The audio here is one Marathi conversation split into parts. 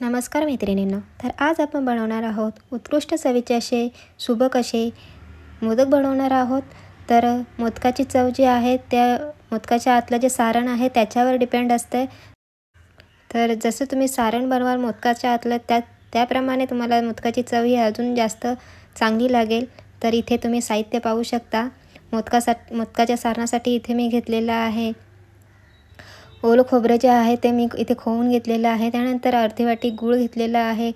नमस्कार मैत्रिणींनो. तर आज आपण बनवणार आहोत उत्कृष्ट चवीचे असे सुबक असे मोदक बनवणार आहोत. तर मोदकाची चव जी आहे त्या मोदकाच्या आतलं जे सारण आहे त्याच्यावर डिपेंड असते. तर जसं तुम्ही सारण बनवाल मोदकाच्या आतलं त्याप्रमाणे तुम्हाला मोदकाची चव ही अजून जास्त चांगली लागेल. तर इथे तुम्ही साहित्य पाहू शकता. मोदकाच्या सारणासाठी इथे मी घेतलेलं आहे ओलं खोबरं जे आहे ते मी इथे खोवून घेतलेलं आहे. त्यानंतर अर्धी वाटी गूळ घेतलेला आहे.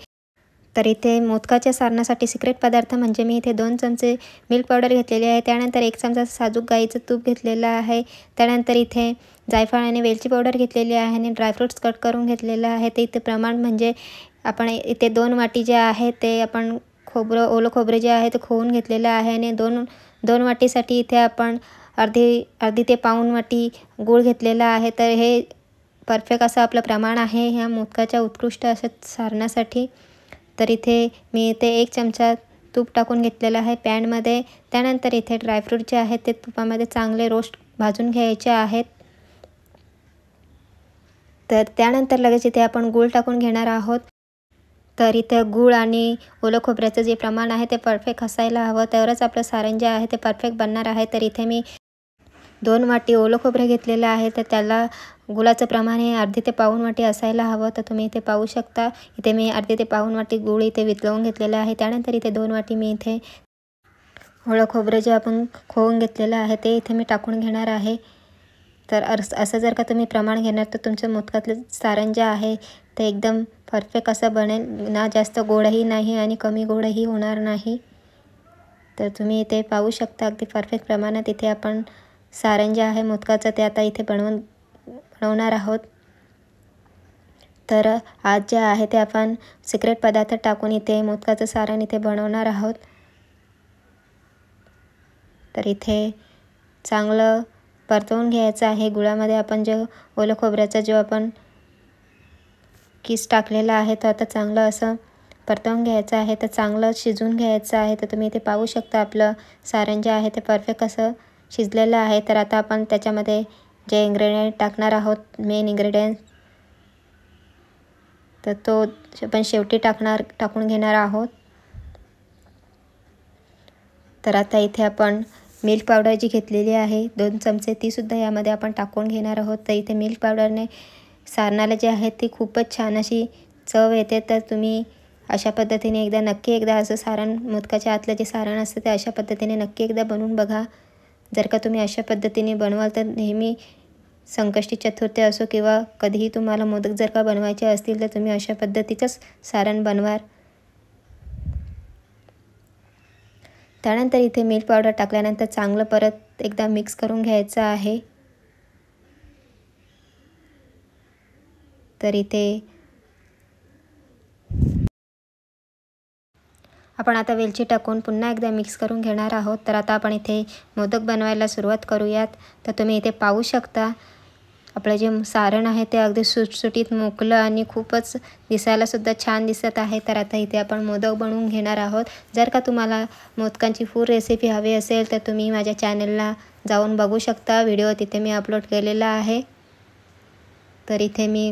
तर इथे मोदकाच्या सारणासाठी सिक्रेट पदार्थ म्हणजे मी इथे 2 चमचे मिल्क पावडर घेतलेली आहे. त्यानंतर 1 चमचा साजूक गाईचं तूप घेतलेलं आहे. त्यानंतर इथे जायफळ आणि वेलची पावडर घेतलेली आहे आणि ड्रायफ्रूट्स कट करून घेतलेलं आहे. ते इथे प्रमाण म्हणजे आपण इथे 2 वाटी जे आहे ते आपण ओलं खोबरं जे आहे ते खोवून घेतलेलं आहे आणि 2 वाटीसाठी इथे आपण अर्धी ते पाऊण वाटी गूळ घेतलेला आहे. तर हे परफेक्ट असं आपलं प्रमाण आहे ह्या मोदकाच्या उत्कृष्ट असं सारण्यासाठी. तर इथे मी इथे 1 चमचा तूप टाकून घेतलेलं आहे पॅनमध्ये. त्यानंतर इथे ड्रायफ्रूट जे आहेत ते तुपामध्ये चांगले रोस्ट भाजून घ्यायचे आहेत. तर त्यानंतर लगेच इथे आपण गूळ टाकून घेणार आहोत. तर इथं गूळ आणि ओलं खोबऱ्याचं जे प्रमाण आहे ते परफेक्ट असायला हवं, तरच आपलं सारण जे आहे ते परफेक्ट बनणार आहे. तर इथे मी 2 वाटी ओलं खोबरं घेतलेलं आहे. तर त्याला गुळाचं प्रमाण हे अर्धी ते पाऊण वाटी असायला हवं. तर तुम्ही इथे पाहू शकता. इथे मी अर्धी ते पाऊण वाटी गूळ इथे वितळवून घेतलेलं आहे. त्यानंतर इथे 2 वाटी मी इथे ओलं खोबरं जे आपण खोवून घेतलेलं आहे ते इथे मी टाकून घेणार आहे. तर असं जर का तुम्ही प्रमाण घेणार तर तुमचं मोदकातलं सारण जे आहे ते एकदम परफेक्ट असं बनेल. ना जास्त गोडही नाही आणि कमी गोडही होणार नाही. तर तुम्ही इथे पाहू शकता अगदी परफेक्ट प्रमाणात इथे आपण सारण जे आहे मोदकाचं ते आता इथे बनवणार आहोत. तर आज जे आहे ते आपण सिक्रेट पदार्थ टाकून इथे मोदकाचं सारण इथे बनवणार आहोत. तर इथे चांगलं परतवून घ्यायचं आहे. गुळामध्ये आपण जे ओलं खोबऱ्याचा जो आपण किस टाकलेला आहे तो आता चांगलं असं परतवून घ्यायचं आहे. तर चांगलं शिजवून घ्यायचं आहे. तर तुम्ही इथे पाहू शकता आपलं सारण जे आहे ते परफेक्ट असं शिजलेलं आहे. तर आता आपण त्याच्यामध्ये जे इन्ग्रेडियंट टाकणार आहोत मेन इन्ग्रेडियंट तर तो आपण शेवटी टाकून घेणार आहोत. तर आता इथे आपण मिल्क पावडर जी घेतलेली आहे 2 चमचे तीसुद्धा यामध्ये आपण टाकून घेणार आहोत. तर इथे मिल्क पावडरने सारणाला जे आहे ती खूपच छान अशी चव येते. तर तुम्ही अशा पद्धतीने एकदा असं सारण मोदकाच्या आतलं जे सारण असतं ते अशा पद्धतीने नक्की एकदा बनवून बघा. जर का तुम्ही अशा पद्धतीने बनवाल तर नेहमी संकष्टी चतुर्थी असो किंवा कधीही तुम्हाला मोदक जर का बनवायचे असतील तर तुम्ही अशा पद्धतीचंच सारण बनवाल. त्यानंतर इथे मिल्क पावडर टाकल्यानंतर चांगलं परत एकदा मिक्स करून घ्यायचं आहे. तर इथे आपण आता वेलची टाकून पुन्हा एकदा मिक्स करून घेणार आहोत. तर आता आपण इथे मोदक बनवायला सुरुवात करूयात. तर तुम्ही इथे पाहू शकता आपलं जे सारण आहे ते अगदी सुटसुटीत मोकळं आणि खूपच दिसायलासुद्धा छान दिसत आहे. तर आता इथे आपण मोदक बनवून घेणार आहोत. जर का तुम्हाला मोदकांची फुल रेसिपी हवी असेल तर तुम्ही माझ्या चॅनलला जाऊन बघू शकता. व्हिडिओ तिथे मी अपलोड केलेला आहे. तर इथे मी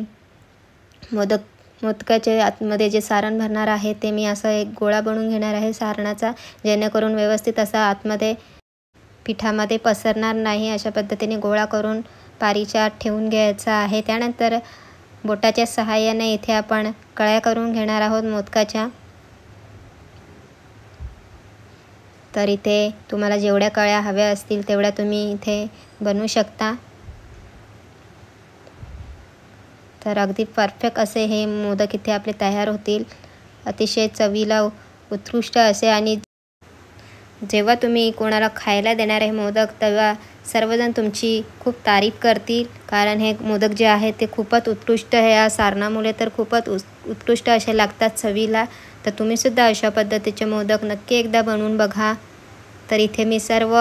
मोदकाचे आतमध्ये जे सारण भरणार आहे ते मी असं एक गोळा बनवून घेणार आहे सारणाचा, जेणेकरून व्यवस्थित असा आतमध्ये पिठामध्ये पसरणार नाही. अशा पद्धतीने गोळा करून पारीच्या आत ठेवून घ्यायचा आहे. त्यानंतर बोटाच्या सहाय्याने इथे आपण कळ्या करून घेणार आहोत मोदकाच्या. तर इथे तुम्हाला जेवढ्या कळ्या हव्या असतील तेवढ्या तुम्ही इथे बनवू शकता. तर अगदी परफेक्ट असे हे मोदक इथे आपले तयार होतील. अतिशय चवीला उत्कृष्ट असे आणि जेव्हा तुम्ही कोणाला खायला देणार आहे मोदक तेव्हा सर्वजण तुमची खूप तारीफ करतील. कारण हे मोदक जे आहे ते खूपच उत्कृष्ट आहे. या सारणामुळे तर खूपच उत्कृष्ट असे लागतात चवीला. तर तुम्हीसुद्धा अशा पद्धतीचे मोदक नक्की एकदा बनवून बघा. तर इथे मी सर्व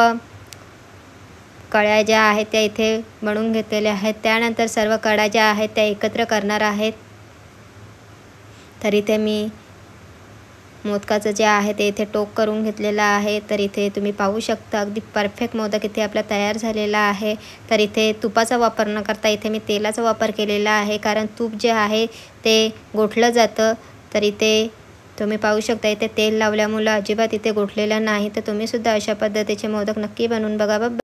कळ्या ज्या आहेत त्या इथे बनवून घेतलेल्या आहेत. त्यानंतर सर्व कळ्या ज्या आहेत त्या एकत्र करणार आहेत. तर इथे मी मोदकाचं जे आहे ते इथे टोक करून घेतलेलं आहे. तर इथे तुम्ही पाहू शकता अगदी परफेक्ट मोदक इथे आपला तयार झालेला आहे. तर इथे तुपाचा वापर न करता इथे मी तेलाचा वापर केलेला आहे, कारण तूप जे आहे ते गोठलं जातं. तर इथे तुम्ही पाहू शकता इथे तेल लावल्यामुळं अजिबात इथे गोठलेलं नाही. तर तुम्हीसुद्धा अशा पद्धतीचे मोदक नक्की बनवून बघा.